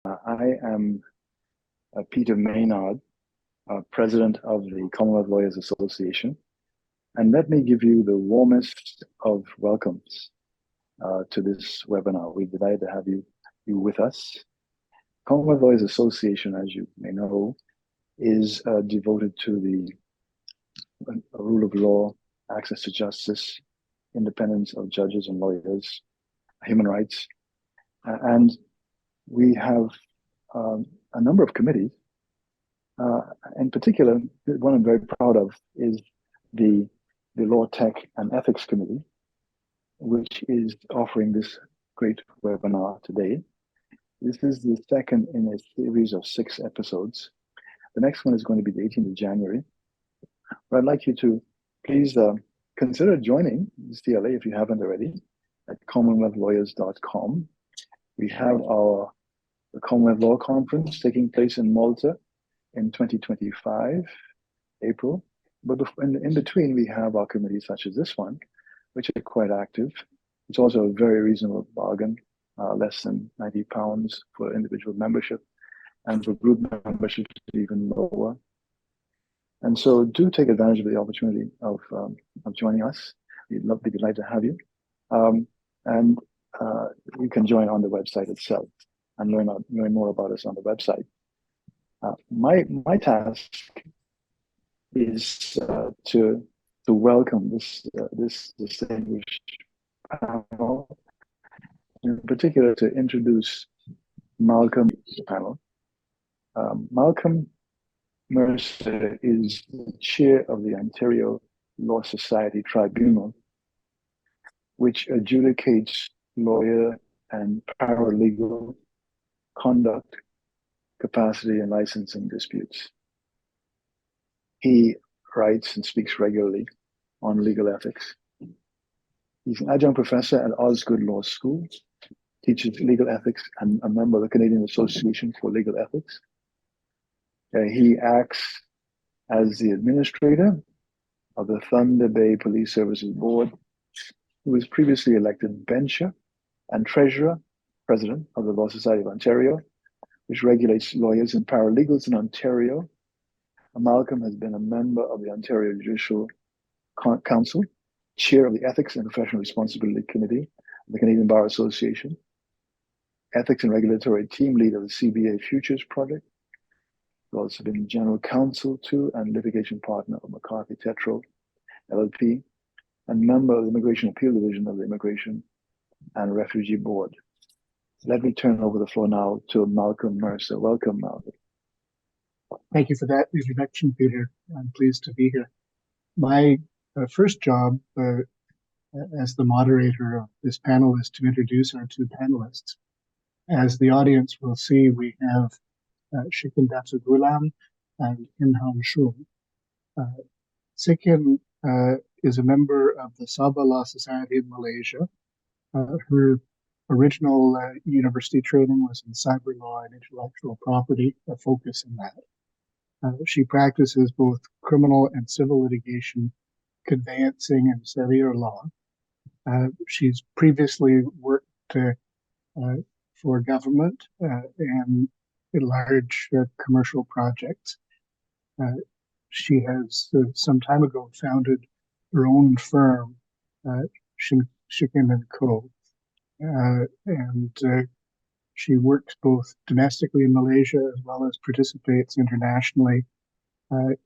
I am Peter Maynard, President of the Commonwealth Lawyers Association, and let me give you the warmest of welcomes to this webinar. We're delighted to have you with us. Commonwealth Lawyers Association, as you may know, is devoted to the rule of law, access to justice, independence of judges and lawyers, human rights, and we have a number of committees. In particular, one I'm very proud of is the Law, Tech, and Ethics Committee, which is offering this great webinar today. This is the second in a series of 6 episodes. The next one is going to be the 18th of January. But I'd like you to please consider joining the CLA if you haven't already at commonwealthlawyers.com. We have the Commonwealth Law Conference taking place in Malta in 2025, April. But in between, we have our committees such as this one, which are quite active. It's also a very reasonable bargain, less than £90 for individual membership, and for group membership, even lower. And so do take advantage of the opportunity of joining us. We'd be delighted to have you. And you can join on the website itself and learn more about us on the website. My task is to welcome this distinguished panel, in particular to introduce Malcolm to the panel. Malcolm Mercer is the chair of the Ontario Law Society Tribunal, which adjudicates lawyer and paralegal conduct, capacity, and licensing disputes. He writes and speaks regularly on legal ethics. He's an adjunct professor at Osgoode Law School, teaches legal ethics, and a member of the Canadian Association for Legal Ethics. He acts as the administrator of the Thunder Bay Police Services Board. He was previously elected bencher and treasurer, president of the Law Society of Ontario, which regulates lawyers and paralegals in Ontario. Malcolm has been a member of the Ontario Judicial Council, chair of the Ethics and Professional Responsibility Committee of the Canadian Bar Association, ethics and regulatory team lead of the CBA Futures Project. He's also been general counsel to and litigation partner of McCarthy Tetrol, LLP, and member of the Immigration Appeal Division of the Immigration and Refugee Board. Let me turn over the floor now to Malcolm Mercer. Welcome, Malcolm. Thank you for that introduction, Peter. I'm pleased to be here. My first job as the moderator of this panel is to introduce our 2 panelists. As the audience will see, we have Sikin Datsugulam and Inhan Shum. Sikin is a member of the Sabah Law Society in Malaysia. Her original university training was in cyber law and intellectual property, a focus in that. She practices both criminal and civil litigation, conveyancing, and cellular law. She's previously worked for government and in large commercial projects. She has some time ago founded her own firm, Sikin & Co. And she works both domestically in Malaysia as well as participates internationally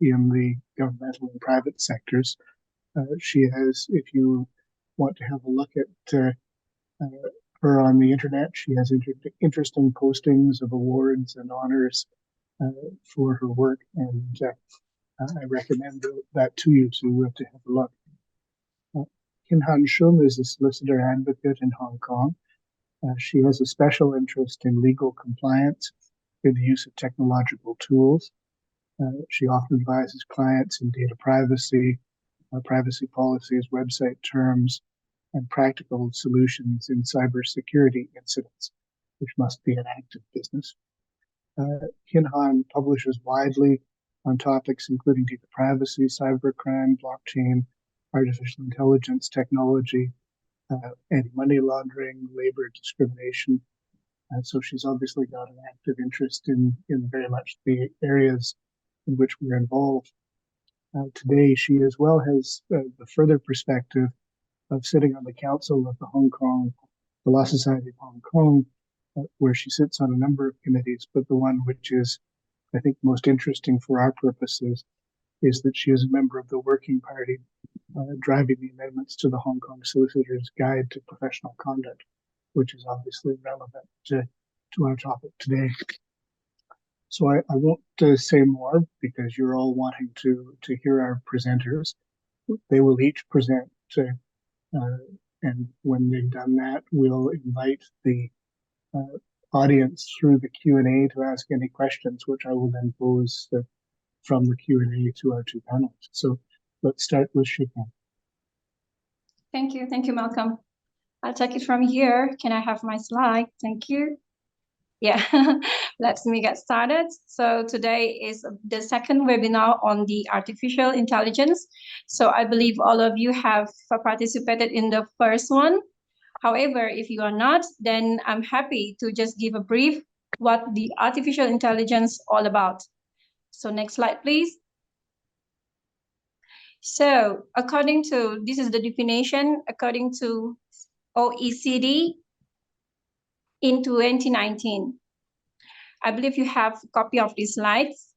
in the governmental and private sectors. She has, if you want to have a look at her on the internet, she has interesting postings of awards and honors for her work, and I recommend that to you to have a look. Inhan Shum is a solicitor advocate in Hong Kong. She has a special interest in legal compliance in the use of technological tools. She often advises clients in data privacy, privacy policies, website terms, and practical solutions in cybersecurity incidents, which must be an active business. Inhan publishes widely on topics including data privacy, cybercrime, blockchain, artificial intelligence technology, anti-money laundering, labor discrimination, So she's obviously got an active interest in very much the areas in which we're involved. Today, she as well has the further perspective of sitting on the council of the Law Society of Hong Kong, where she sits on a number of committees, but the one which is, I think, most interesting for our purposes is that she is a member of the working party driving the amendments to the Hong Kong Solicitor's Guide to Professional Conduct, which is obviously relevant to our topic today. So I won't say more because you're all wanting to hear our presenters. They will each present, and when they've done that, we'll invite the audience through the Q&A to ask any questions, which I will then pose from the Q&A to our two panelists. So let's start with Shikha. Thank you, Malcolm. I'll take it from here. Can I have my slide? Thank you. Yeah, let me get started. So today is the second webinar on the artificial intelligence. So I believe all of you have participated in the first one. However, if you are not, then I'm happy to just give a brief what the artificial intelligence all about. So next slide, please. So according to, this is the definition, according to OECD in 2019. I believe you have a copy of these slides.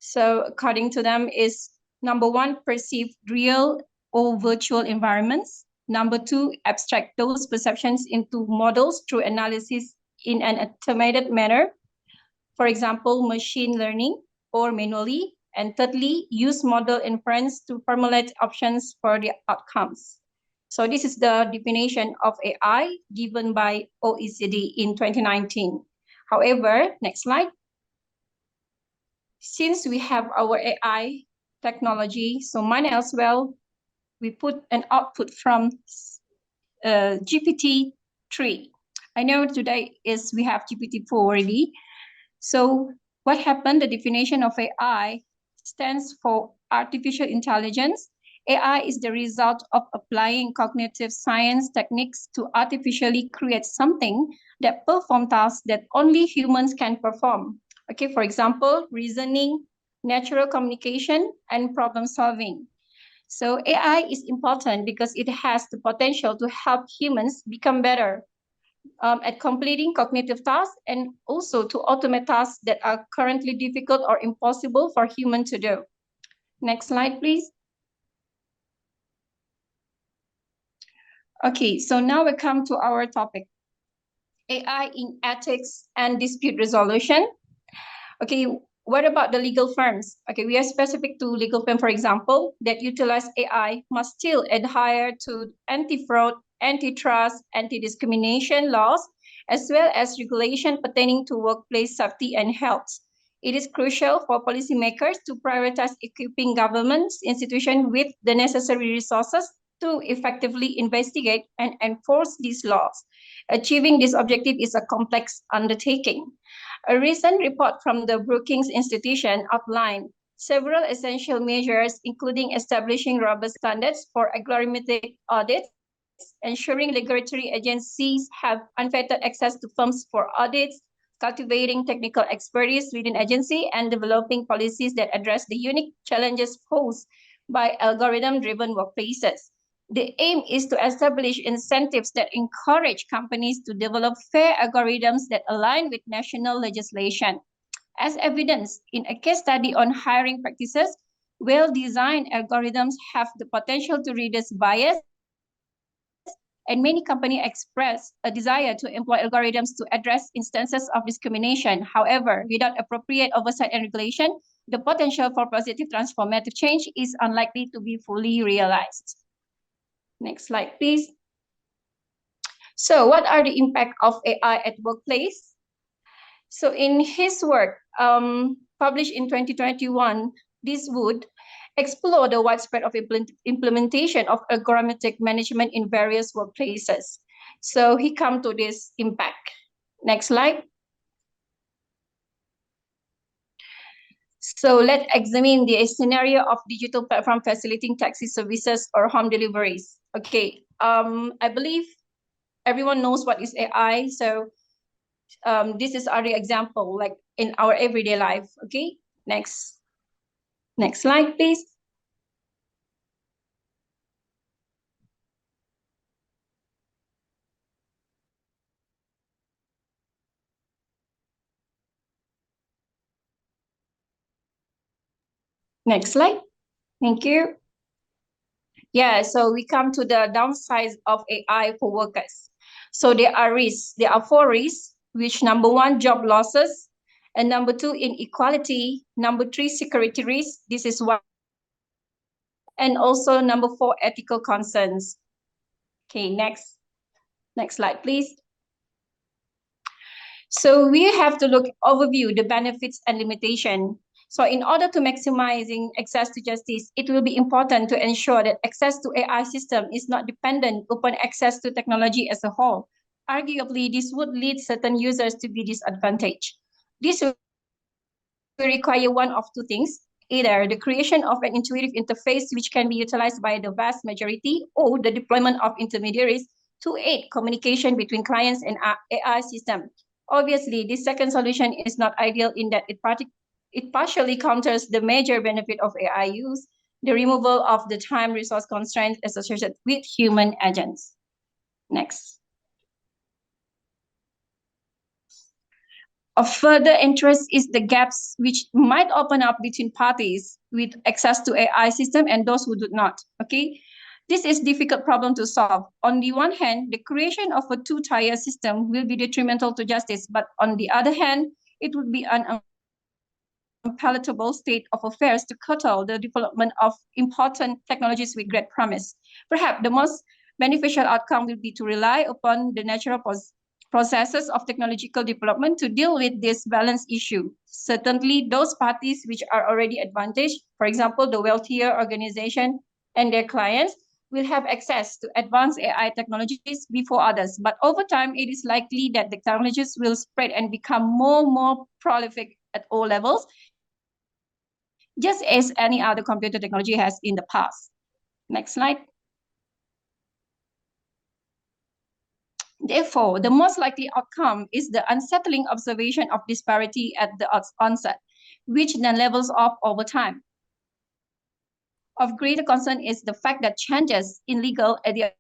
So according to them is number one, perceived real or virtual environments. Number two, abstract those perceptions into models through analysis in an automated manner. For example, machine learning or manually. And thirdly, use model inference to formulate options for the outcomes. So this is the definition of AI given by OECD in 2019. However, next slide. Since we have our AI technology, so might as well, we put an output from GPT-3. I know today we have GPT-4 already. So what happened? The definition of AI stands for artificial intelligence. AI is the result of applying cognitive science techniques to artificially create something that performs tasks that only humans can perform. Okay, for example, reasoning, natural communication, and problem solving. So AI is important because it has the potential to help humans become better at completing cognitive tasks and also to automate tasks that are currently difficult or impossible for humans to do. Next slide, please. Okay, so now we come to our topic, AI in ethics and dispute resolution. Okay, what about the legal firms? Okay, we are specific to legal firms, for example, that utilize AI must still adhere to anti-fraud, antitrust, anti-discrimination laws, as well as regulation pertaining to workplace safety and health. It is crucial for policymakers to prioritize equipping government institutions with the necessary resources to effectively investigate and enforce these laws. Achieving this objective is a complex undertaking. A recent report from the Brookings Institution outlined several essential measures, including establishing robust standards for algorithmic audits, ensuring regulatory agencies have unfettered access to firms for audits, cultivating technical expertise within agency, and developing policies that address the unique challenges posed by algorithm-driven workplaces. The aim is to establish incentives that encourage companies to develop fair algorithms that align with national legislation. As evidenced in a case study on hiring practices, well-designed algorithms have the potential to reduce bias, and many companies express a desire to employ algorithms to address instances of discrimination. However, without appropriate oversight and regulation, the potential for positive transformative change is unlikely to be fully realized. Next slide, please. So what are the impact of AI at workplace? So in his work, published in 2021, this would explore the widespread of implementation of algorithmic management in various workplaces. So he come to this impact. Next slide. So let's examine the scenario of digital platform facilitating taxi services or home deliveries. Okay, I believe everyone knows what is AI. So This is our example, like in our everyday life. Okay, next slide, please. Next slide. Thank you. Yeah, so we come to the downsides of AI for workers. So there are risks. There are 4 risks, which number 1, job losses, and number 2, inequality, number 3, security risk. This is one. And also number 4, ethical concerns. Okay, next slide, please. So we have to look overview the benefits and limitation. So in order to maximizing access to justice, it will be important to ensure that access to AI system is not dependent upon access to technology as a whole. Arguably, this would lead certain users to be disadvantaged. This will require one of 2 things: either the creation of an intuitive interface which can be utilized by the vast majority, or the deployment of intermediaries to aid communication between clients and AI system. Obviously, this second solution is not ideal in that it partially counters the major benefit of AI use, the removal of the time resource constraints associated with human agents. Next. Of further interest is the gaps which might open up between parties with access to AI system and those who do not. Okay, this is difficult problem to solve. On the one hand, the creation of a 2-tier system will be detrimental to justice, but on the other hand, it would be an unpalatable state of affairs to curtail the development of important technologies with great promise. Perhaps the most beneficial outcome will be to rely upon the natural processes of technological development to deal with this balance issue. Certainly, those parties which are already advantaged, for example, the wealthier organization and their clients, will have access to advanced AI technologies before others. But over time, it is likely that the technologies will spread and become more prolific at all levels, just as any other computer technology has in the past. Next slide. Therefore, the most likely outcome is the unsettling observation of disparity at the onset, which then levels off over time. Of greater concern is the fact that changes in legal area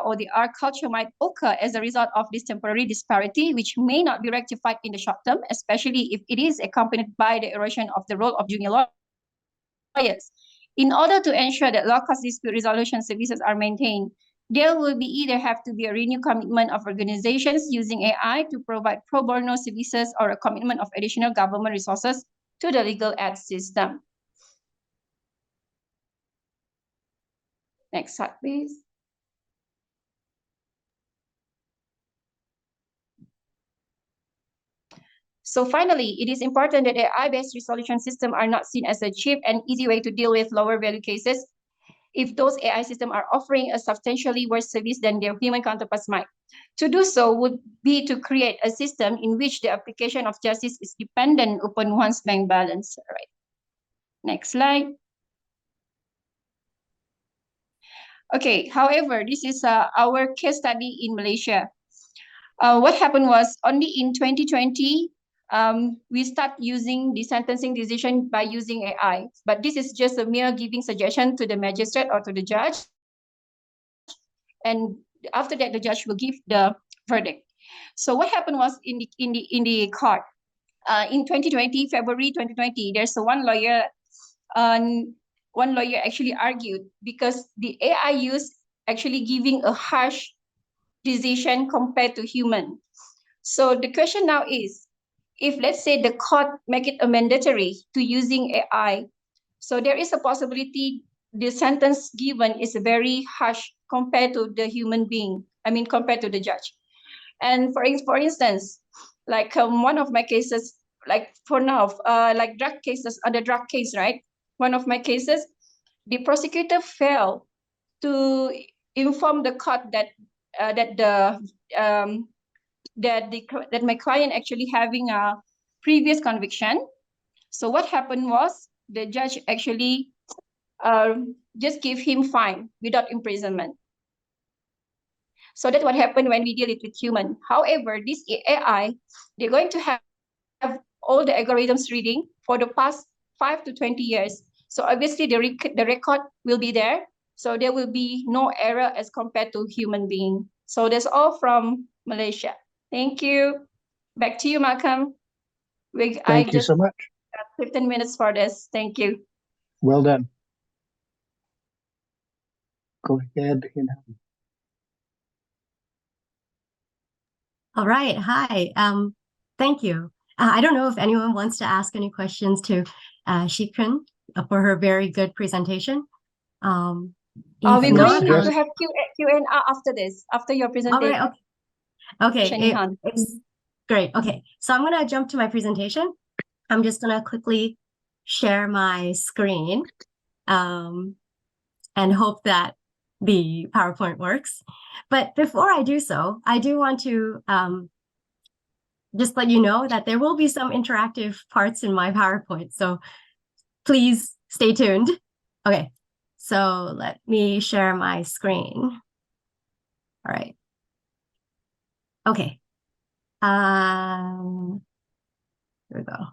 or the art culture might occur as a result of this temporary disparity, which may not be rectified in the short term, especially if it is accompanied by the erosion of the role of junior lawyers. In order to ensure that low-cost dispute resolution services are maintained, there will be either have to be a renewed commitment of organizations using AI to provide pro bono services or a commitment of additional government resources to the legal aid system. Next slide, please. So finally, it is important that AI-based resolution systems are not seen as a cheap and easy way to deal with lower value cases if those AI systems are offering a substantially worse service than their human counterparts might. To do so would be to create a system in which the application of justice is dependent upon one's bank balance. All right. Next slide. Okay, however, this is our case study in Malaysia. What happened was only in 2020, we start using the sentencing decision by using AI. But this is just a mere giving suggestion to the magistrate or to the judge. And after that, the judge will give the verdict. So what happened was in the court, in 2020, February 2020, there's one lawyer actually argued because the AI use actually giving a harsh decision compared to human. So the question now is, if let's say the court make it a mandatory to using AI, so there is a possibility the sentence given is very harsh compared to the human being, compared to the judge. And for instance, like one of my cases, like for now, like drug cases, the drug case, right? One of my cases, the prosecutor failed to inform the court that that my client actually having a previous conviction. So what happened was the judge actually just gave him fine without imprisonment. So that's what happened when we deal it with human. However, this AI, they're going to have all the algorithms reading for the past 5 to 20 years. So obviously the record will be there. So there will be no error as compared to human being. So that's all from Malaysia. Thank you. Back to you, Malcolm. I Thank you just so much. got 15 minutes for this. Thank you. Well done. Go ahead, Hinam. All right. Hi. Thank you. I don't know if anyone wants to ask any questions to Shikun for her very good presentation. We're If going not, to have Q&A after this, after your all presentation. right. Okay. Shanihan. It's great. Okay. So I'm going to jump to my presentation. I'm just going to quickly share my screen and hope that the PowerPoint works. But before I do so, I do want to just let you know that there will be some interactive parts in my PowerPoint. So please stay tuned. Okay, so let me share my screen. All right. Okay. Here we go.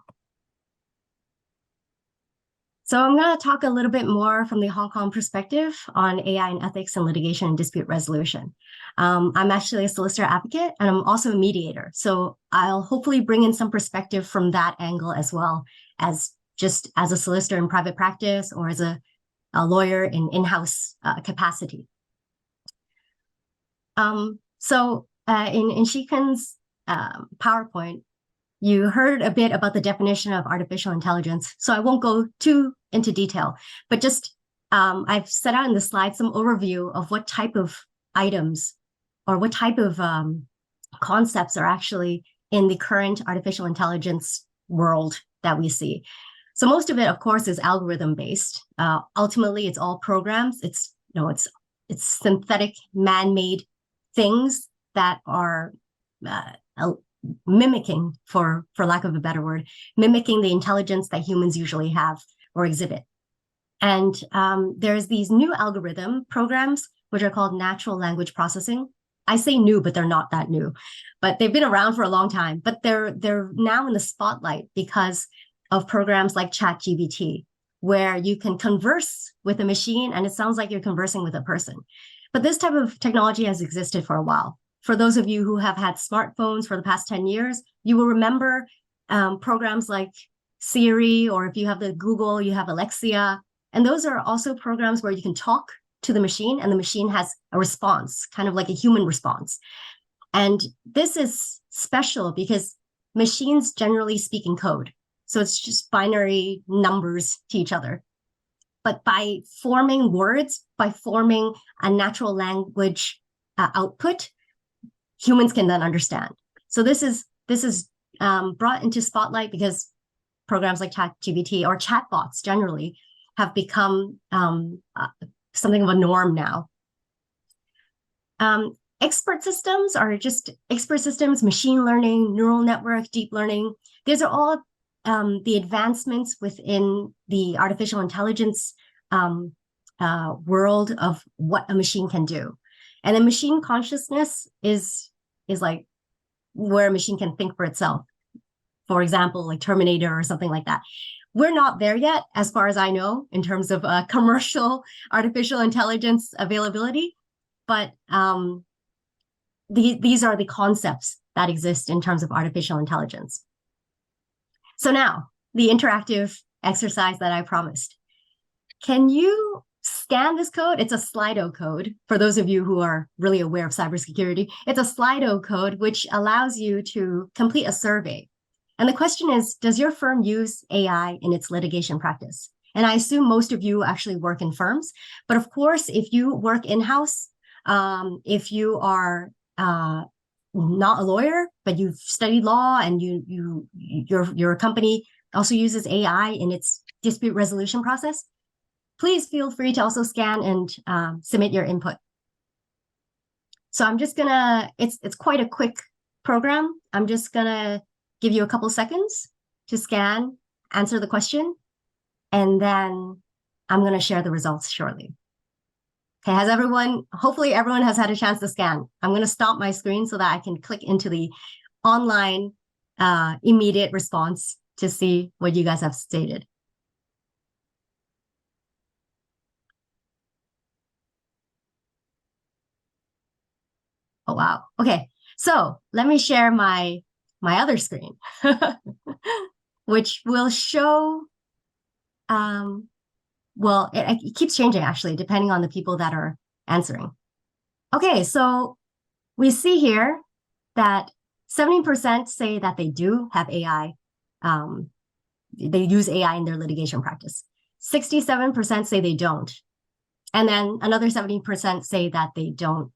So I'm going to talk a little bit more from the Hong Kong perspective on AI and ethics and litigation and dispute resolution. I'm actually a solicitor advocate, and I'm also a mediator. So I'll hopefully bring in some perspective from that angle as well as just as a solicitor in private practice or as a lawyer in-house capacity. So in Shikan's PowerPoint, you heard a bit about the definition of artificial intelligence, so I won't go too into detail, but just I've set out in the slide some overview of what type of items or what type of concepts are actually in the current artificial intelligence world that we see. So most of it, of course, is algorithm-based. Ultimately, it's all programs. It's synthetic, man-made things that are mimicking, for lack of a better word, mimicking the intelligence that humans usually have or exhibit. And there's these new algorithm programs, which are called natural language processing. I say new, but they're not that new. But they've been around for a long time. But they're now in the spotlight because of programs like ChatGPT, where you can converse with a machine and it sounds like you're conversing with a person. But this type of technology has existed for a while. For those of you who have had smartphones for the past 10 years, you will remember programs like Siri, or if you have the Google, you have Alexia. And those are also programs where you can talk to the machine and the machine has a response, kind of like a human response. And this is special because machines generally speak in code. So it's just binary numbers to each other. But by forming words, by forming a natural language output, humans can then understand. So this is brought into spotlight because programs like ChatGPT or chatbots generally have become something of a norm now. Expert systems are just expert systems, machine learning, neural network, deep learning. These are all the advancements within the artificial intelligence world of what a machine can do. And then machine consciousness is like where a machine can think for itself. For example, like Terminator or something like that. We're not there yet, as far as I know, in terms of commercial artificial intelligence availability. But these are the concepts that exist in terms of artificial intelligence. So now, the interactive exercise that I promised. Can you scan this code? It's a Slido code. For those of you who are really aware of cybersecurity, it's a Slido code which allows you to complete a survey. And the question is, does your firm use AI in its litigation practice? And I assume most of you actually work in firms. But of course, if you work in-house, if you are not a lawyer, but you've studied law and your company also uses AI in its dispute resolution process, please feel free to also scan and submit your input. So I'm just gonna, it's quite a quick program. I'm just gonna give you a couple seconds to scan, answer the question, and then I'm gonna share the results shortly. Okay, hopefully everyone has had a chance to scan. I'm going to stop my screen so that I can click into the online immediate response to see what you guys have stated. Oh, wow. Okay, so let me share my other screen, which will show, well, it keeps changing actually, depending on the people that are answering. Okay, so we see here that 70% say that they do have AI. They use AI in their litigation practice. 67% say they don't. And then another 70% say that they don't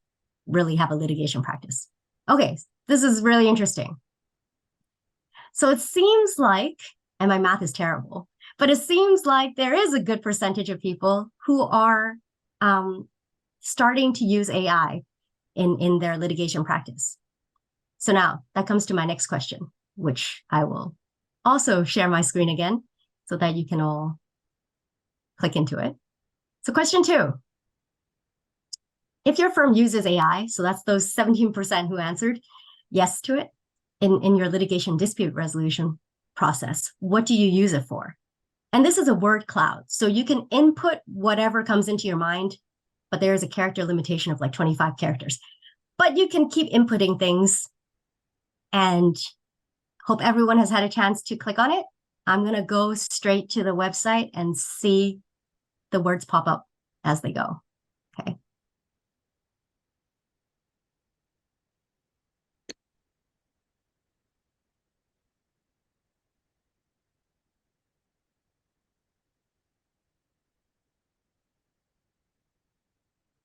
really have a litigation practice. Okay, this is really interesting. So it seems like, and my math is terrible, but it seems like there is a good percentage of people who are starting to use AI in their litigation practice. So now that comes to my next question, which I will also share my screen again so that you can all click into it. So question 2, if your firm uses AI, so that's those 17% who answered yes to it in your litigation dispute resolution process, what do you use it for? And this is a word cloud. So you can input whatever comes into your mind, but there is a character limitation of like 25 characters. But you can keep inputting things, and hope everyone has had a chance to click on it. I'm going to go straight to the website and see the words pop up as they go. Okay.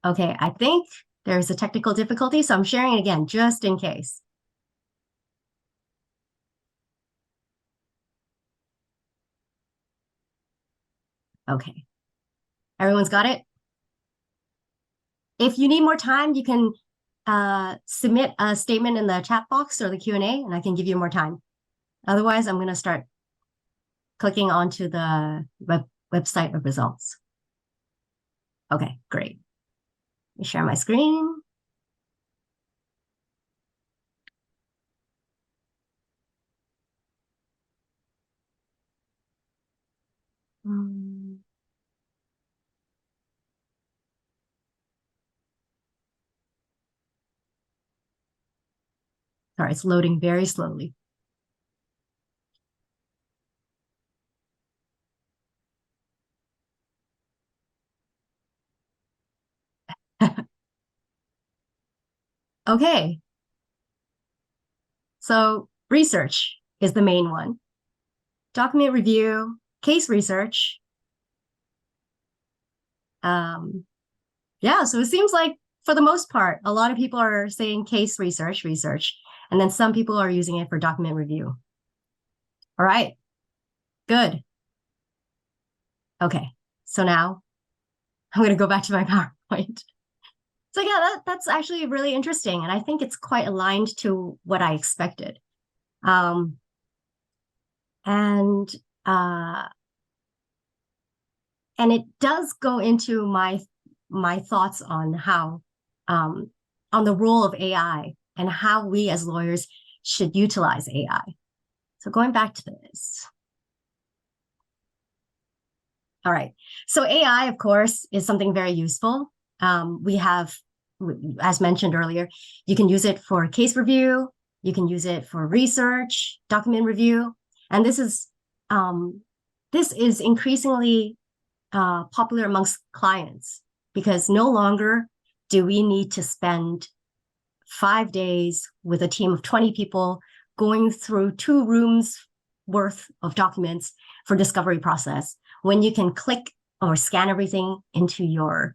Okay, I think there's a technical difficulty, so I'm sharing it again just in case. Okay, everyone's got it? If you need more time, you can submit a statement in the chat box or the Q&A, and I can give you more time. Otherwise, I'm going to start clicking onto the website of results. Okay, great. Let me share my screen. Sorry, it's loading very slowly. Okay. So research is the main one. Document review, case research. Yeah, so it seems like for the most part, a lot of people are saying case research, and then some people are using it for document review. All right, good. Okay, so now I'm going to go back to my PowerPoint. So yeah, that's actually really interesting, and I think it's quite aligned to what I expected. And it does go into my thoughts on how on the role of AI and how we as lawyers should utilize AI. So going back to this. All right. So AI, of course, is something very useful. We have, as mentioned earlier, you can use it for case review, you can use it for research, document review, and this is increasingly popular amongst clients, because no longer do we need to spend 5 days with a team of 20 people going through 2 rooms worth of documents for discovery process, when you can click or scan everything into your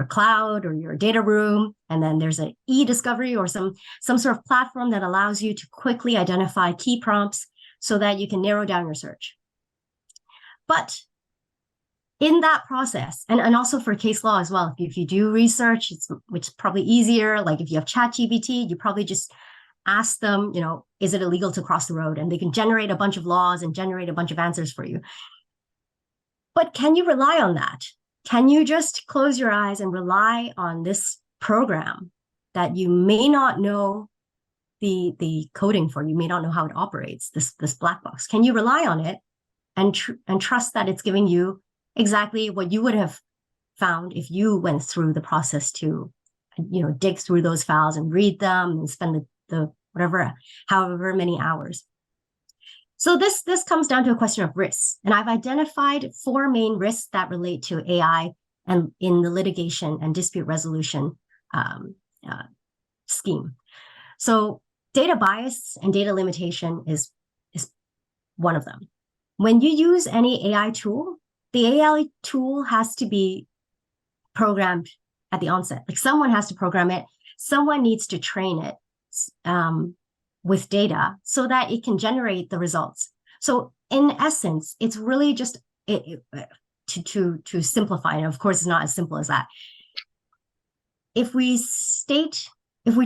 cloud or your data room, and then there's an e-discovery or some sort of platform that allows you to quickly identify key prompts so that you can narrow down your search. But in that process, and also for case law as well, if you do research, it's probably easier. Like if you have ChatGPT, you probably just ask them, is it illegal to cross the road? And they can generate a bunch of laws and generate a bunch of answers for you. But can you rely on that? can you just close your eyes and rely on this program that you may not know the coding for, you may not know how it operates, this black box? Can you rely on it and trust that it's giving you exactly what you would have found if you went through the process to, dig through those files and read them and spend the whatever, however many hours? So this comes down to a question of risks. And I've identified 4 main risks that relate to AI and in the litigation and dispute resolution scheme. So data bias and data limitation is one of them. When you use any AI tool, the AI tool has to be programmed at the onset. Like, someone has to program it. Someone needs to train it with data so that it can generate the results. So in essence, it's really just to simplify, and of course it's not as simple as that. If we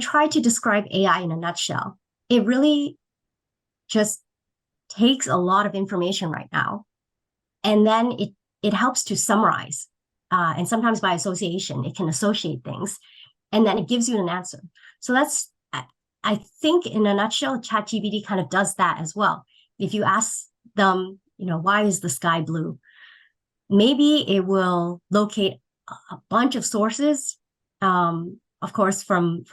try to describe AI in a nutshell, it really just takes a lot of information right now, and then it helps to summarize, and sometimes by association, it can associate things, and then it gives you an answer. So that's, I think, in a nutshell, ChatGPT kind of does that as well. If you ask them, why is the sky blue? Maybe it will locate a bunch of sources, of course, from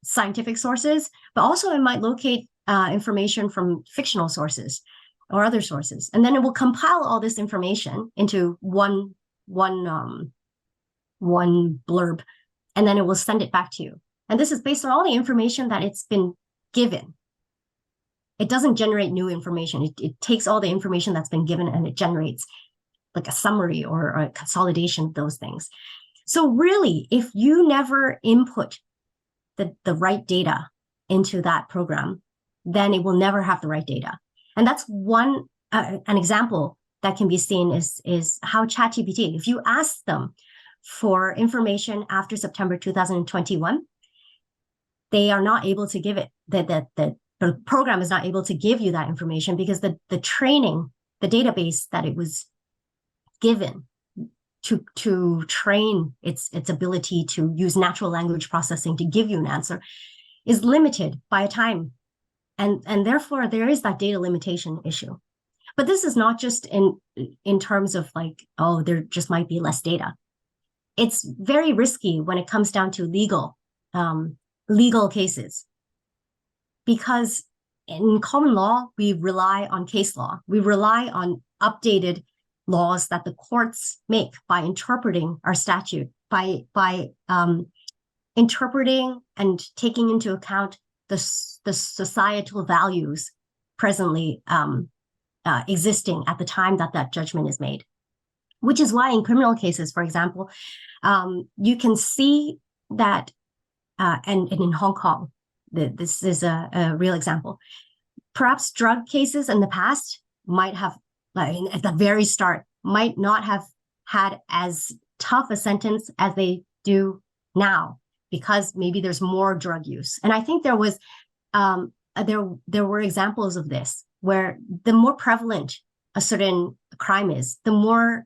scientific sources, but also it might locate information from fictional sources or other sources. And then it will compile all this information into one blurb, and then it will send it back to you. And this is based on all the information that it's been given. It doesn't generate new information. It takes all the information that's been given and it generates like a summary or a consolidation of those things. So really, if you never input the right data into that program, then it will never have the right data. And that's an example that can be seen is how ChatGPT, if you ask them for information after September 2021, they are not able to give it. The program is not able to give you that information because the training, the database that it was given to train its ability to use natural language processing to give you an answer is limited by a time. And therefore, there is that data limitation issue. But this is not just in terms of like, oh, there just might be less data. It's very risky when it comes down to legal cases, because in common law, we rely on case law. We rely on updated laws that the courts make by interpreting our statute, by interpreting and taking into account the societal values presently existing at the time that judgment is made. Which is why in criminal cases, for example, you can see that, and in Hong Kong, this is a real example. Perhaps drug cases in the past might have, at the very start, might not have had as tough a sentence as they do now, because maybe there's more drug use. And I think there were examples of this, where the more prevalent a certain crime is, the more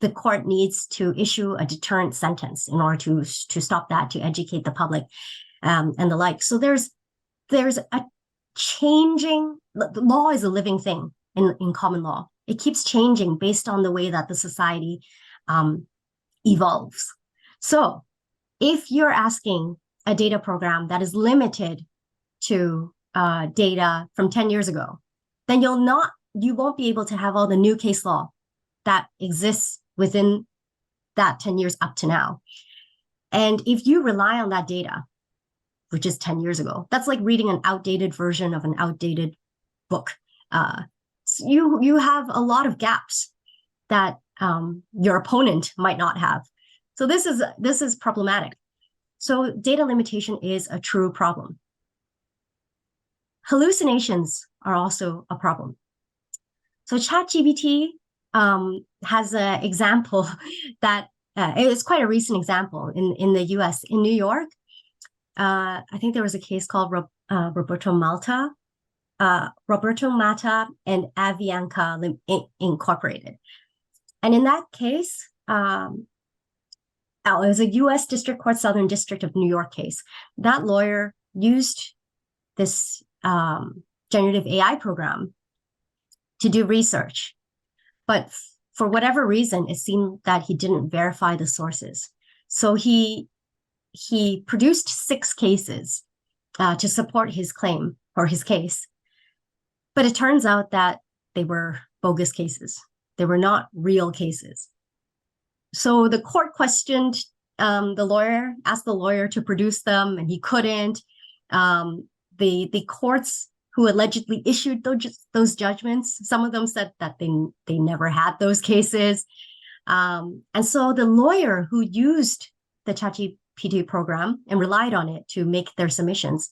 the court needs to issue a deterrent sentence in order to stop that, to educate the public, and the like. So there's a changing, the law is a living thing in common law. It keeps changing based on the way that the society evolves. So if you're asking a data program that is limited to data from 10 years ago, then you won't be able to have all the new case law that exists within that 10 years up to now. And if you rely on that data, which is 10 years ago, that's like reading an outdated version of an outdated book. So you have a lot of gaps that your opponent might not have. So this is problematic. So data limitation is a true problem. Hallucinations are also a problem. So ChatGPT has an example that it's quite a recent example in the US. In New York, I think there was a case called Roberto Malta and Avianca Incorporated. And in that case, it was a U.S. District Court Southern District of New York case. That lawyer used this generative AI program to do research, but for whatever reason, it seemed that he didn't verify the sources. So he produced 6 cases to support his claim or his case, but it turns out that they were bogus cases. They were not real cases. So the court questioned the lawyer, asked the lawyer to produce them, and he couldn't. The courts who allegedly issued those judgments, some of them said that they never had those cases. And so the lawyer who used the ChatGPT program and relied on it to make their submissions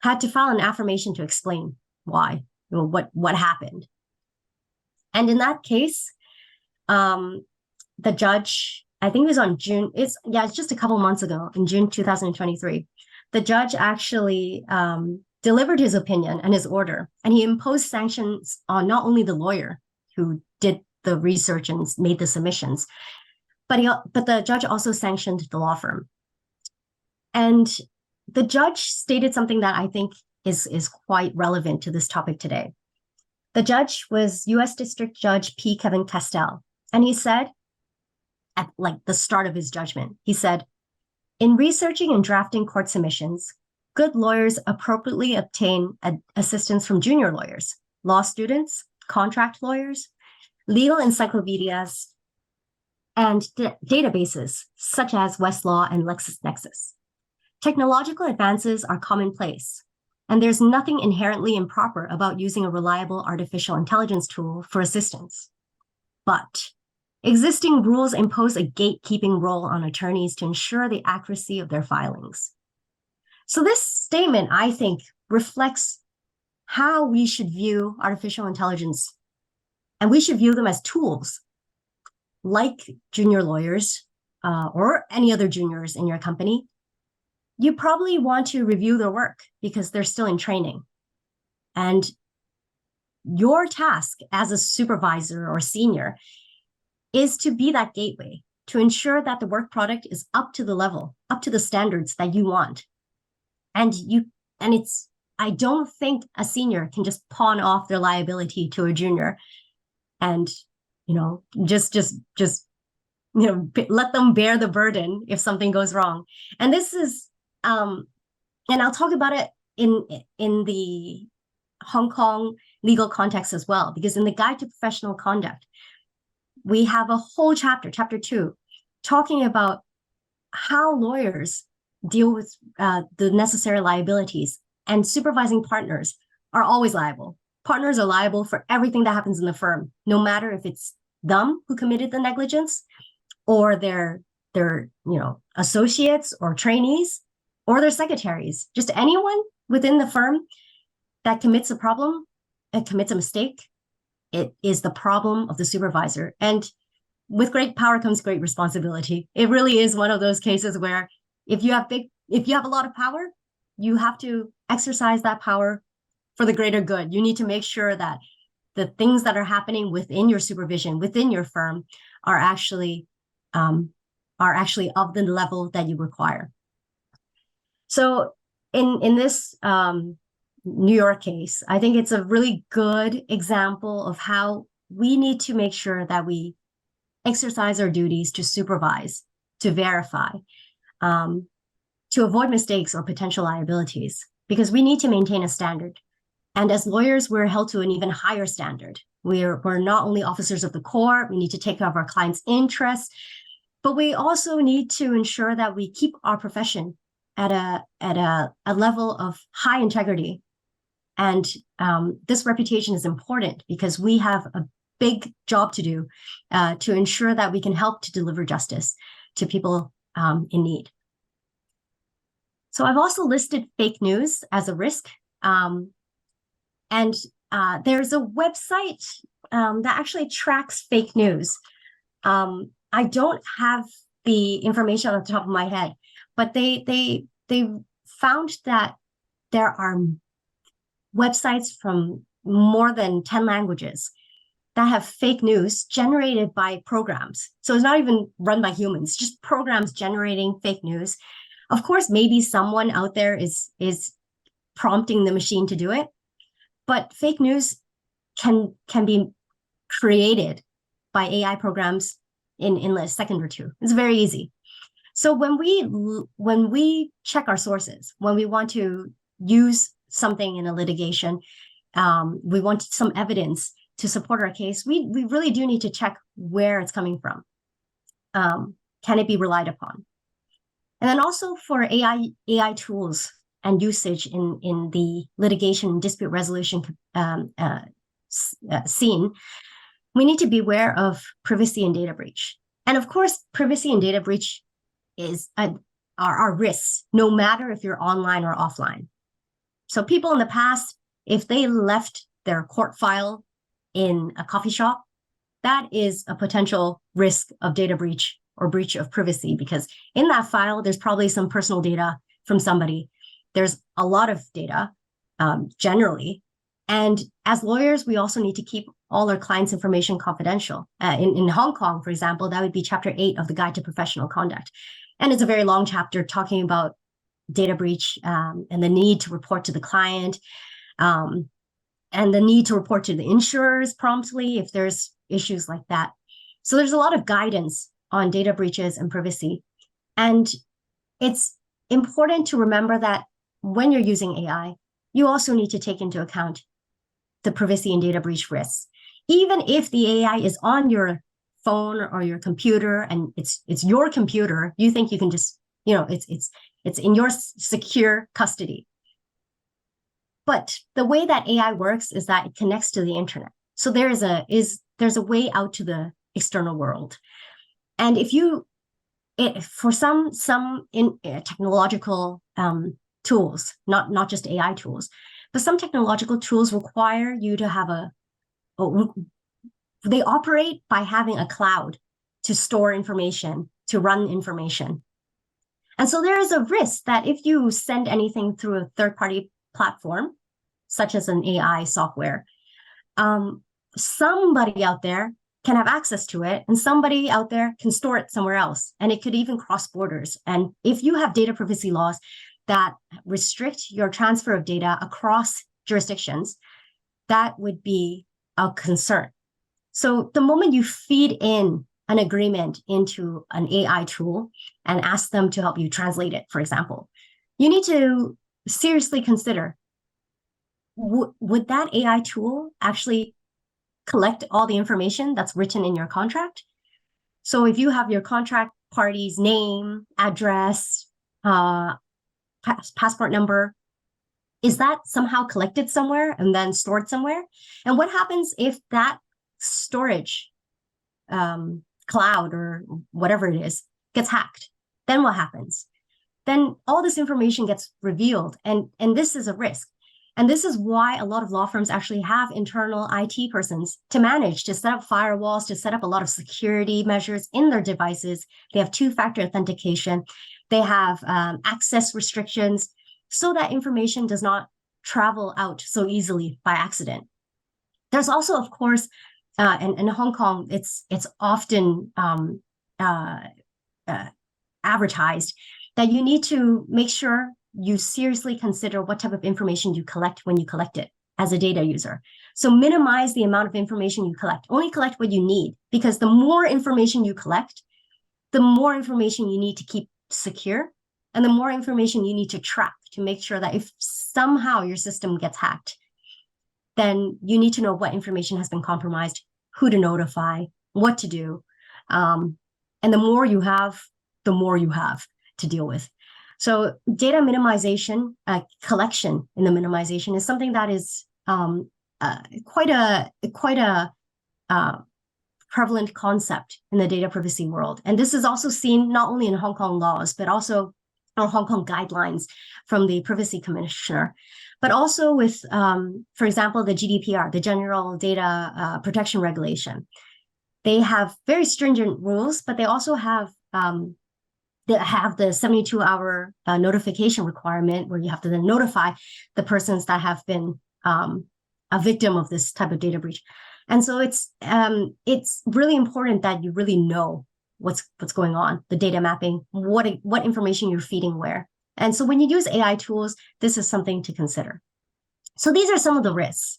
had to file an affirmation to explain why, what happened. And in that case, the judge, I think it was on June, it's just a couple months ago, in June 2023, the judge actually delivered his opinion and his order, and he imposed sanctions on not only the lawyer who did the research and made the submissions, but the judge also sanctioned the law firm. And the judge stated something that I think is quite relevant to this topic today. The judge was U.S. District Judge P. Kevin Castell, and he said, at the start of his judgment, he said, "In researching and drafting court submissions, good lawyers appropriately obtain assistance from junior lawyers, law students, contract lawyers, legal encyclopedias, and databases such as Westlaw and LexisNexis. Technological advances are commonplace, and there's nothing inherently improper about using a reliable artificial intelligence tool for assistance. But existing rules impose a gatekeeping role on attorneys to ensure the accuracy of their filings." So this statement, I think, reflects how we should view artificial intelligence, and we should view them as tools, like junior lawyers or any other juniors in your company. You probably want to review their work because they're still in training. And your task as a supervisor or senior is to be that gateway, to ensure that the work product is up to the level, up to the standards that you want. I don't think a senior can just pawn off their liability to a junior and, just let them bear the burden if something goes wrong. And this is, and I'll talk about it in the Hong Kong legal context as well, because in the Guide to Professional Conduct, we have a whole chapter 2, talking about how lawyers deal with the necessary liabilities, and supervising partners are always liable. Partners are liable for everything that happens in the firm, no matter if it's them who committed the negligence or their associates or trainees or their secretaries, just anyone within the firm that commits a problem and commits a mistake. It is the problem of the supervisor. And with great power comes great responsibility. It really is one of those cases where if you have a lot of power, you have to exercise that power for the greater good. You need to make sure that the things that are happening within your supervision, within your firm, are actually of the level that you require. So in this New York case, I think it's a really good example of how we need to make sure that we exercise our duties to supervise, to verify, to avoid mistakes or potential liabilities, because we need to maintain a standard. And as lawyers, we're held to an even higher standard. We're not only officers of the court, we need to take care of our clients' interests, but we also need to ensure that we keep our profession at a level of high integrity. And this reputation is important because we have a big job to do to ensure that we can help to deliver justice to people in need. So I've also listed fake news as a risk. And there's a website that actually tracks fake news. I don't have the information on the top of my head, but they found that there are websites from more than 10 languages that have fake news generated by programs. So it's not even run by humans, just programs generating fake news. Of course, maybe someone out there is prompting the machine to do it, but fake news can be created by AI programs in a second or two. It's very easy. So when we check our sources, when we want to use something in a litigation, we want some evidence to support our case, we really do need to check where it's coming from. Can it be relied upon? And then also for AI tools and usage in the litigation and dispute resolution scene, we need to be aware of privacy and data breach. And of course, privacy and data breach are risks, no matter if you're online or offline. So people in the past, if they left their court file in a coffee shop, that is a potential risk of data breach or breach of privacy, because in that file, there's probably some personal data from somebody. There's a lot of data, generally. And as lawyers, we also need to keep all our clients' information confidential. In Hong Kong, for example, that would be Chapter 8 of the Guide to Professional Conduct. And it's a very long chapter talking about data breach and the need to report to the client, and the need to report to the insurers promptly if there's issues like that. So there's a lot of guidance on data breaches and privacy. And it's important to remember that when you're using AI, you also need to take into account the privacy and data breach risks. Even if the AI is on your phone or your computer and it's your computer, you think you can just, it's in your secure custody. But the way that AI works is that it connects to the internet. So there's a way out to the external world. And for some technological tools, not just AI tools, but some technological tools require you to have they operate by having a cloud to store information, to run information. And so there is a risk that if you send anything through a third-party platform, such as an AI software, somebody out there can have access to it, and somebody out there can store it somewhere else, and it could even cross borders. And if you have data privacy laws that restrict your transfer of data across jurisdictions, that would be a concern. So the moment you feed in an agreement into an AI tool and ask them to help you translate it, for example, you need to seriously consider, would that AI tool actually collect all the information that's written in your contract? So if you have your contract party's name, address, passport number, is that somehow collected somewhere and then stored somewhere? And what happens if that storage cloud or whatever it is gets hacked? Then what happens? Then all this information gets revealed, and this is a risk. And this is why a lot of law firms actually have internal IT persons to set up firewalls, to set up a lot of security measures in their devices. They have two-factor authentication. They have access restrictions so that information does not travel out so easily by accident. There's also, of course, in Hong Kong, it's often advertised that you need to make sure you seriously consider what type of information you collect when you collect it as a data user. So minimize the amount of information you collect. Only collect what you need, because the more information you collect, the more information you need to keep secure, and the more information you need to track to make sure that if somehow your system gets hacked, then you need to know what information has been compromised, who to notify, what to do. And the more you have to deal with. So data minimization, collection in the minimization is something that is quite a prevalent concept in the data privacy world. And this is also seen not only in Hong Kong laws, but also our Hong Kong guidelines from the Privacy Commissioner, but also with, for example, the GDPR, the General Data Protection Regulation. They have very stringent rules, but they also have the 72-hour notification requirement, where you have to then notify the persons that have been a victim of this type of data breach. And so it's really important that you really know what's going on, the data mapping, what information you're feeding where. And so when you use AI tools, this is something to consider. So these are some of the risks.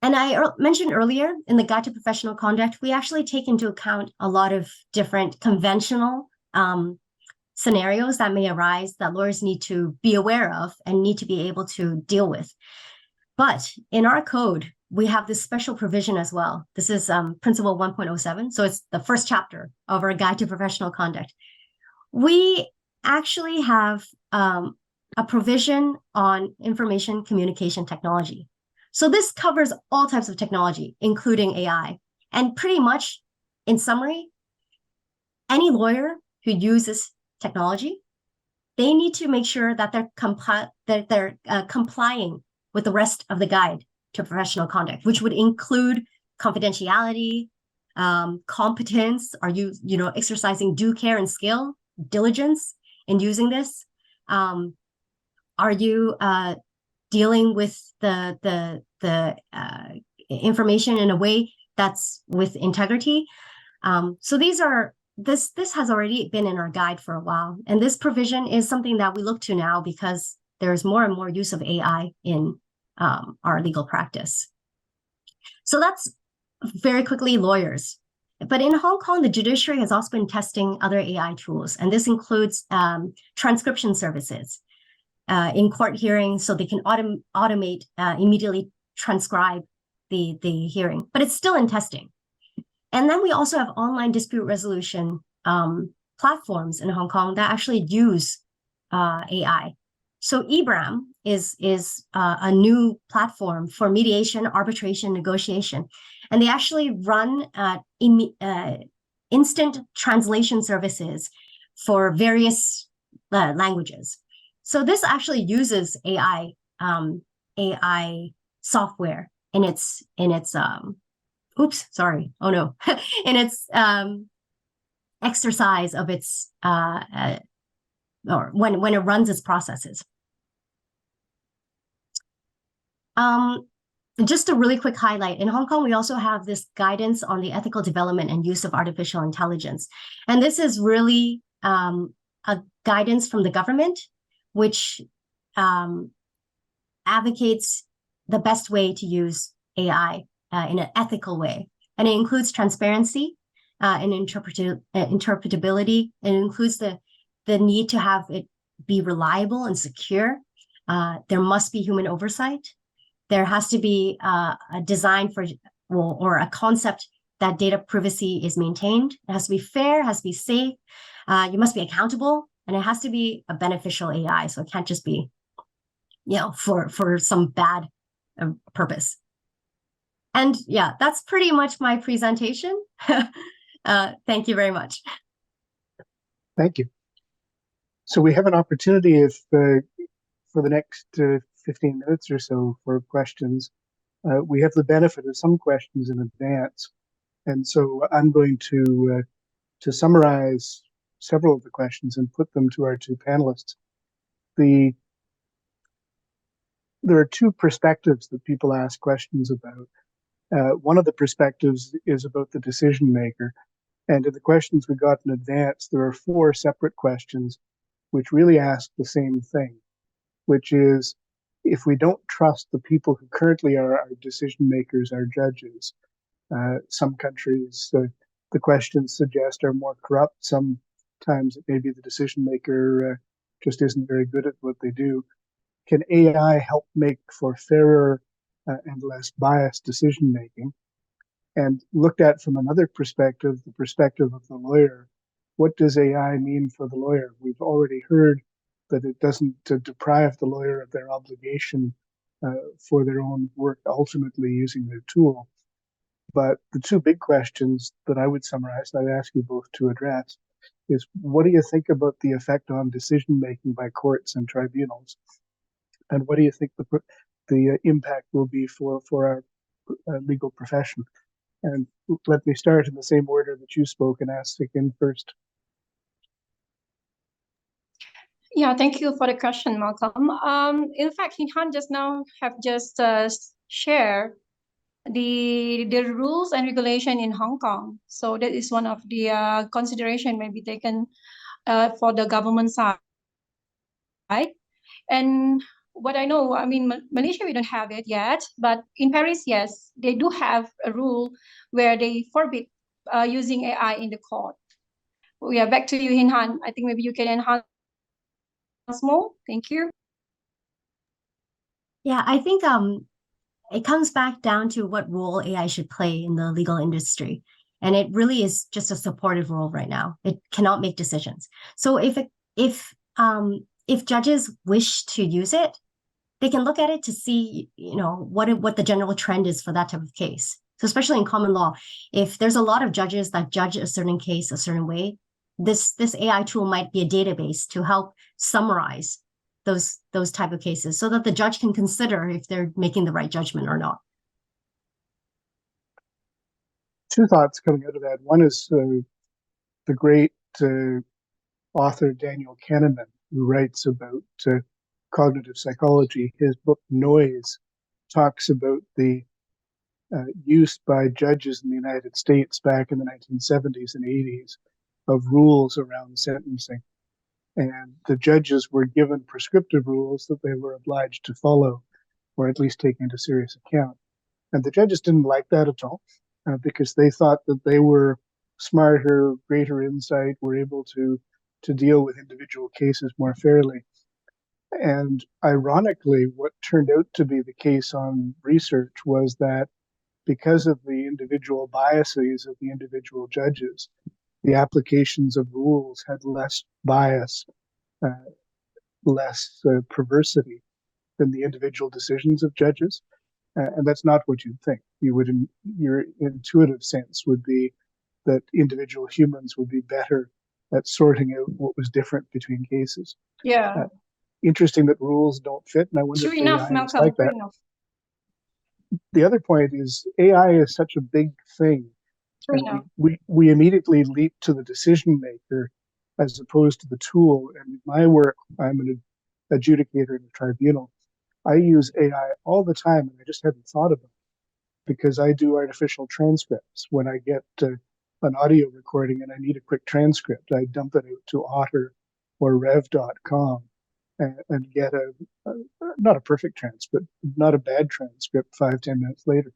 And I mentioned earlier in the Guide to Professional Conduct, we actually take into account a lot of different conventional scenarios that may arise that lawyers need to be aware of and need to be able to deal with. But in our code, we have this special provision as well. This is Principle 1.07. So it's the first chapter of our Guide to Professional Conduct. We actually have a provision on information communication technology. So this covers all types of technology, including AI. And pretty much, in summary, any lawyer who uses technology, they need to make sure that they're complying with the rest of the Guide to Professional Conduct, which would include confidentiality, competence. Are you exercising due care and skill, diligence in using this? Are you dealing with the information in a way that's with integrity? So this has already been in our guide for a while, and this provision is something that we look to now because there's more and more use of AI in our legal practice. So that's very quickly lawyers. But in Hong Kong, the judiciary has also been testing other AI tools, and this includes transcription services in court hearings, so they can automate, immediately transcribe the hearing, but it's still in testing. And then we also have online dispute resolution platforms in Hong Kong that actually use AI. So EBRAM is a new platform for mediation, arbitration, negotiation, and they actually run instant translation services for various languages. So this actually uses AI software in its in its exercise of its or when it runs its processes. Just a really quick highlight, in Hong Kong, we also have this guidance on the ethical development and use of artificial intelligence. And this is really a guidance from the government, which advocates the best way to use AI in an ethical way. And it includes transparency and interpretability. It includes the need to have it be reliable and secure. There must be human oversight. There has to be a design for, or a concept that data privacy is maintained. It has to be fair, it has to be safe. You must be accountable, and it has to be a beneficial AI. So it can't just be, for some bad purpose. And yeah, that's pretty much my presentation. Thank you very much. Thank you. So we have an opportunity if for the next 15 minutes or so for questions. We have the benefit of some questions in advance. And so I'm going to summarize several of the questions and put them to our two panelists. There are two perspectives that people ask questions about. One of the perspectives is about the decision maker. And in the questions we got in advance, there are 4 separate questions which really ask the same thing, which is, if we don't trust the people who currently are our decision makers, our judges, some countries, the questions suggest are more corrupt. Sometimes it may be the decision maker just isn't very good at what they do. Can AI help make for fairer and less biased decision making? And looked at from another perspective, the perspective of the lawyer, what does AI mean for the lawyer? We've already heard that it doesn't deprive the lawyer of their obligation for their own work, ultimately using their tool. But the two big questions that I would summarize, and I'd ask you both to address, is what do you think about the effect on decision-making by courts and tribunals? And what do you think the impact will be for our legal profession? And let me start in the same order that you spoke and ask again first. Yeah, thank you for the question, Malcolm. In fact, Han just now have just shared the rules and regulation in Hong Kong. So that is one of the consideration maybe taken for the government side. And what I know, I mean, Malaysia, we don't have it yet, but in Paris, yes, they do have a rule where they forbid using AI in the court. Yeah, back to you, Hinhan. I think maybe you can enhance more. Thank you. Yeah, I think it comes back down to what role AI should play in the legal industry. And it really is just a supportive role right now. It cannot make decisions. So if judges wish to use it, they can look at it to see, what the general trend is for that type of case. So especially in common law, if there's a lot of judges that judge a certain case a certain way, this AI tool might be a database to help summarize those type of cases so that the judge can consider if they're making the right judgment or not. Two thoughts coming out of that. One is the great author Daniel Kahneman, who writes about cognitive psychology. His book Noise talks about the use by judges in the United States back in the 1970s and 80s of rules around sentencing. And the judges were given prescriptive rules that they were obliged to follow, or at least take into serious account. And the judges didn't like that at all, because they thought that they were smarter, greater insight, were able to deal with individual cases more fairly. And ironically, what turned out to be the case on research was that because of the individual biases of the individual judges, the applications of rules had less bias, less perversity than the individual decisions of judges. And that's not what you'd think. Your intuitive sense would be that individual humans would be better at sorting out what was different between cases. Yeah. Interesting that rules don't fit, and I wonder True if enough, AI is Malcolm. like True that. enough. The other point is AI is such a big thing, True and enough. we immediately leap to the decision maker as opposed to the tool. And in my work, I'm an adjudicator in a tribunal. I use AI all the time, and I just hadn't thought about it because I do artificial transcripts. When I get an audio recording and I need a quick transcript, I dump it out to Otter or Rev.com and get not a perfect transcript, not a bad transcript 5-10 minutes later.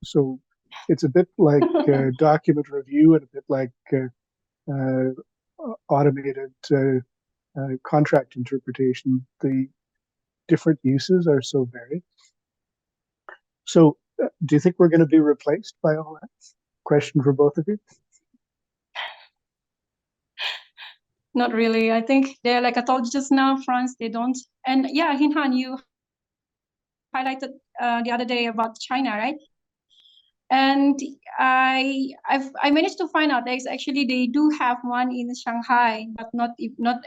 So it's a bit like document review and a bit like automated contract interpretation. The different uses are so varied. So do you think we're going to be replaced by all that? Question for both of you. Not really. I think they're like I told you just now, France, they don't. And yeah, Hinhan, you highlighted the other day about China, right? And I managed to find out there's actually they do have one in Shanghai, but not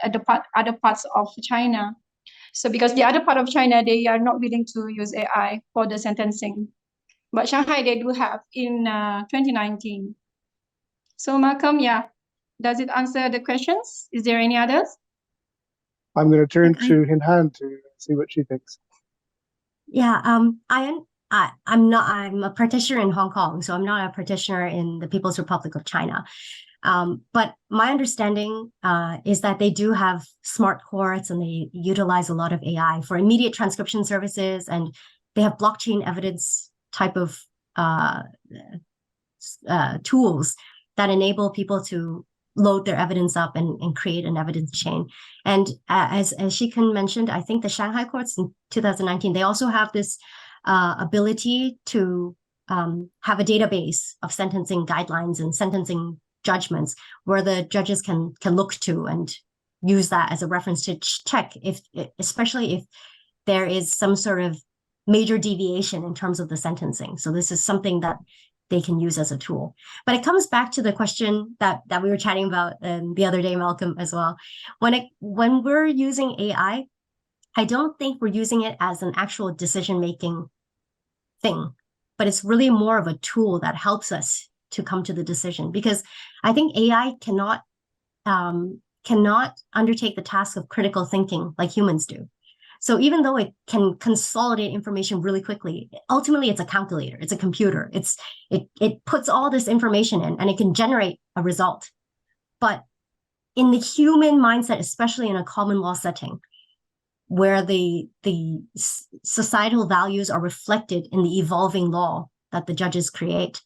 at the other parts of China. So because the other part of China, they are not willing to use AI for the sentencing. But Shanghai, they do have in 2019. So Malcolm, yeah, does it answer the questions? Is there any others? I'm going to turn to Hinhan to see what she thinks. Yeah, I'm a practitioner in Hong Kong, so I'm not a practitioner in the People's Republic of China. But my understanding is that they do have smart courts and they utilize a lot of AI for immediate transcription services, and they have blockchain evidence type of tools that enable people to load their evidence up and create an evidence chain. And as Shikan mentioned, I think the Shanghai courts in 2019, they also have this ability to have a database of sentencing guidelines and sentencing judgments where the judges can look to and use that as a reference to check especially if there is some sort of major deviation in terms of the sentencing. So this is something that they can use as a tool. But it comes back to the question that we were chatting about the other day, Malcolm, as well. When we're using AI, I don't think we're using it as an actual decision-making thing, but it's really more of a tool that helps us to come to the decision, because I think AI cannot undertake the task of critical thinking like humans do. So even though it can consolidate information really quickly, ultimately it's a calculator, it's a computer. It puts all this information in and it can generate a result. But in the human mindset, especially in a common law setting, where the societal values are reflected in the evolving law that the judges create,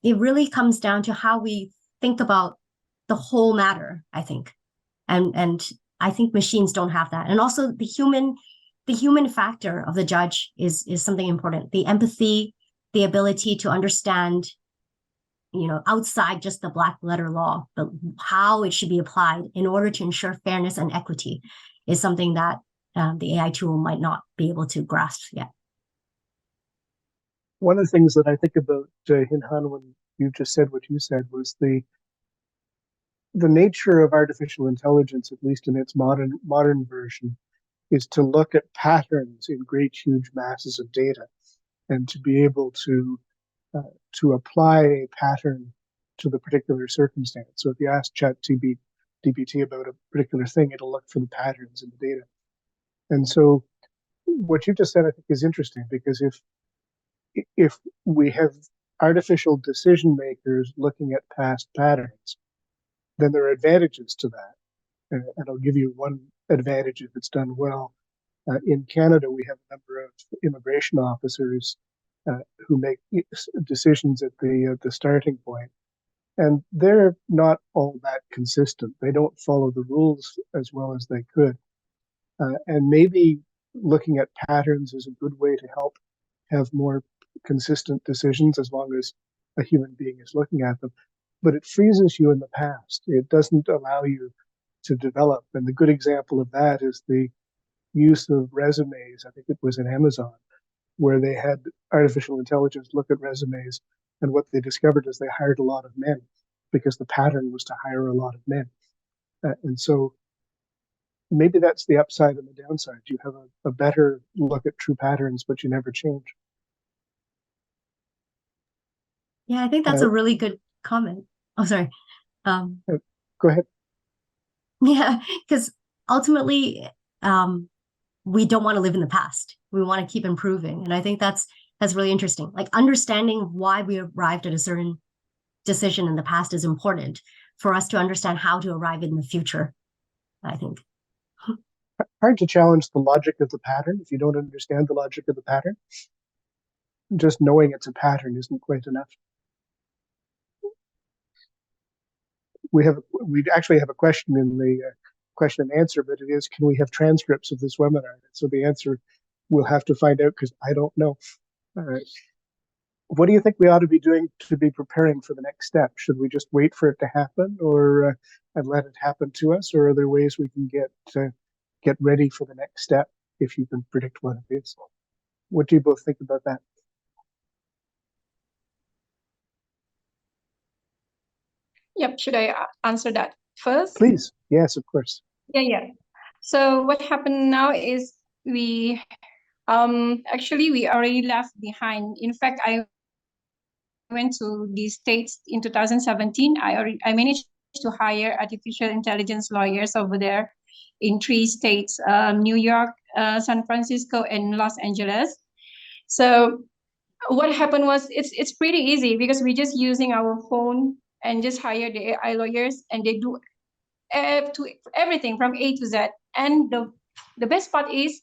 it really comes down to how we think about the whole matter, I think. And I think machines don't have that. And also the human factor of the judge is something important. The empathy, the ability to understand, outside just the black letter law, but how it should be applied in order to ensure fairness and equity is something that the AI tool might not be able to grasp yet. One of the things that I think about, Hinhan, when you just said what you said, was the nature of artificial intelligence, at least in its modern version, is to look at patterns in great, huge masses of data, and to be able to apply a pattern to the particular circumstance. So if you ask ChatGPT about a particular thing, it'll look for the patterns in the data. And so what you just said, I think, is interesting, because if we have artificial decision makers looking at past patterns, then there are advantages to that. And I'll give you one advantage if it's done well. In Canada, we have a number of immigration officers who make decisions at the starting point, and they're not all that consistent. They don't follow the rules as well as they could, and maybe looking at patterns is a good way to help have more consistent decisions, as long as a human being is looking at them. But it freezes you in the past. It doesn't allow you to develop. And the good example of that is the use of resumes. I think it was in Amazon, where they had artificial intelligence look at resumes, and what they discovered is they hired a lot of men because the pattern was to hire a lot of men. And so maybe that's the upside and the downside. You have a better look at true patterns, but you never change. Yeah, I think that's a really good comment. Oh, sorry. Go ahead. Yeah, because ultimately, we don't want to live in the past. We want to keep improving. And I think that's really interesting. Like, understanding why we arrived at a certain decision in the past is important for us to understand how to arrive in the future, I think. Hard to challenge the logic of the pattern if you don't understand the logic of the pattern. Just knowing it's a pattern isn't quite enough. We actually have a question in the question and answer, but it is, can we have transcripts of this webinar? So the answer, we'll have to find out, because I don't know. What do you think we ought to be doing to be preparing for the next step? Should we just wait for it to happen, or and let it happen to us, or are there ways we can get ready for the next step if you can predict what it is? What do you both think about that? Yep, should I answer that first? Please. Yes, of course. Yeah. So what happened now is we already left behind. In fact, I went to the States in 2017. I managed to hire artificial intelligence lawyers over there in 3 states, New York, San Francisco, and Los Angeles. So what happened was, it's pretty easy, because we're just using our phone and just hire the AI lawyers, and they do everything from A to Z. And the best part is,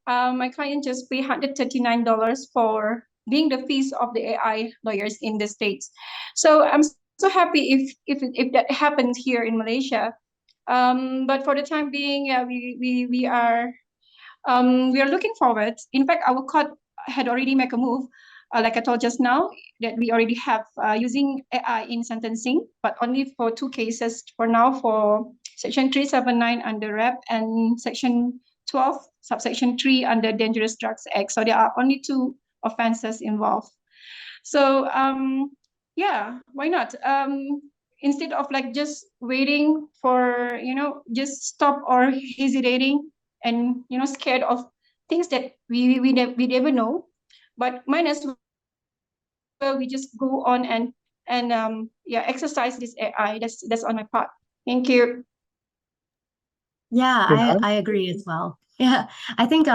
my client just paid $139 for being the fees of the AI lawyers in the States. So I'm so happy if that happens here in Malaysia. But for the time being, we are looking forward. In fact, our court had already made a move, like I told just now, that we already have using AI in sentencing, but only for 2 cases for now, for Section 379 under REP and Section 12, subsection 3 under Dangerous Drugs Act. So there are only 2 offenses involved. So yeah, why not? Instead of like just waiting for, just stop or hesitating and, scared of things that we never know, but might as well we just go on and exercise this AI. That's on my part. Thank you. Yeah, Kinhan? I agree as well. Yeah, I think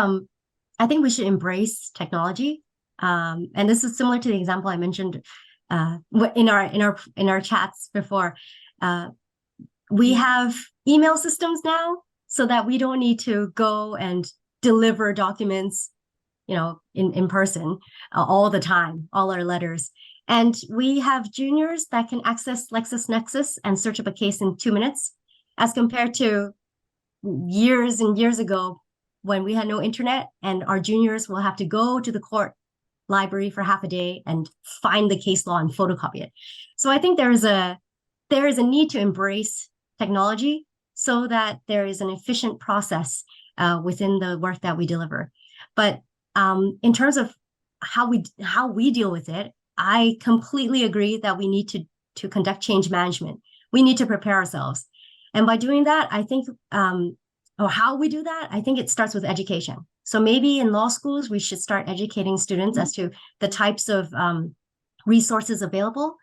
we should embrace technology. And this is similar to the example I mentioned in our chats before. Uh, we have email systems now so that we don't need to go and deliver documents, in person all the time, all our letters. And we have juniors that can access LexisNexis and search up a case in 2 minutes, as compared to years and years ago when we had no internet and our juniors will have to go to the court library for half a day and find the case law and photocopy it. So I think there is a need to embrace technology so that there is an efficient process within the work that we deliver. But in terms of how we deal with it, I completely agree that we need to conduct change management. We need to prepare ourselves. And by doing that, I think, or how we do that, I think it starts with education. So maybe in law schools, we should start educating students as to the types of resources available.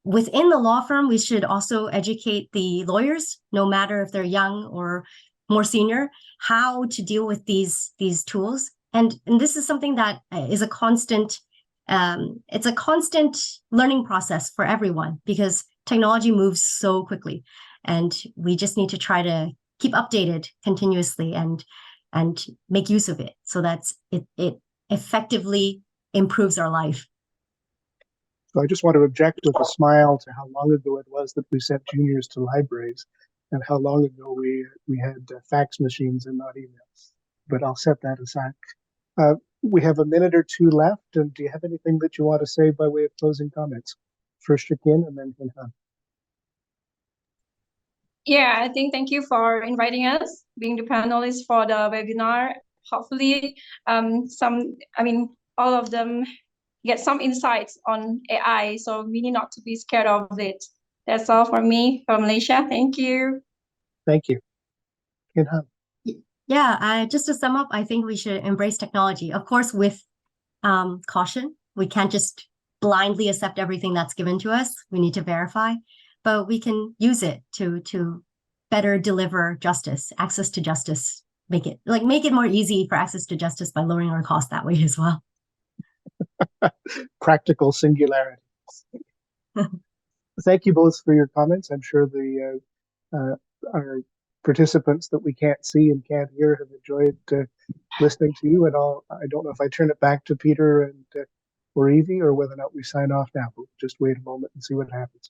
Within the law firm, we should also educate the lawyers, no matter if they're young or more senior, how to deal with these tools. And this is something that is a constant, it's a constant learning process for everyone because technology moves so quickly. And we just need to try to keep updated continuously and make use of it so that it effectively improves our life. So I just want to object with a smile to how long ago it was that we sent juniors to libraries and how long ago we had fax machines and not emails. But I'll set that aside. We have a minute or two left. And do you have anything that you want to say by way of closing comments? First Shakin and then Kinhan. Yeah, I think thank you for inviting us, being the panelists for the webinar. Hopefully, all of them get some insights on AI, so we need not to be scared of it. That's all for me from Malaysia. Thank you. Thank you. Kinhan. Yeah, just to sum up, I think we should embrace technology, of course, with caution. We can't just blindly accept everything that's given to us. We need to verify, but we can use it to better deliver justice, access to justice, make it more easy for access to justice by lowering our costs that way as well. Practical singularity. Thank you both for your comments. I'm sure our participants that we can't see and can't hear have enjoyed listening to you. And I don't know if I turn it back to Peter and or Evie or whether or not we sign off now. We'll just wait a moment and see what happens.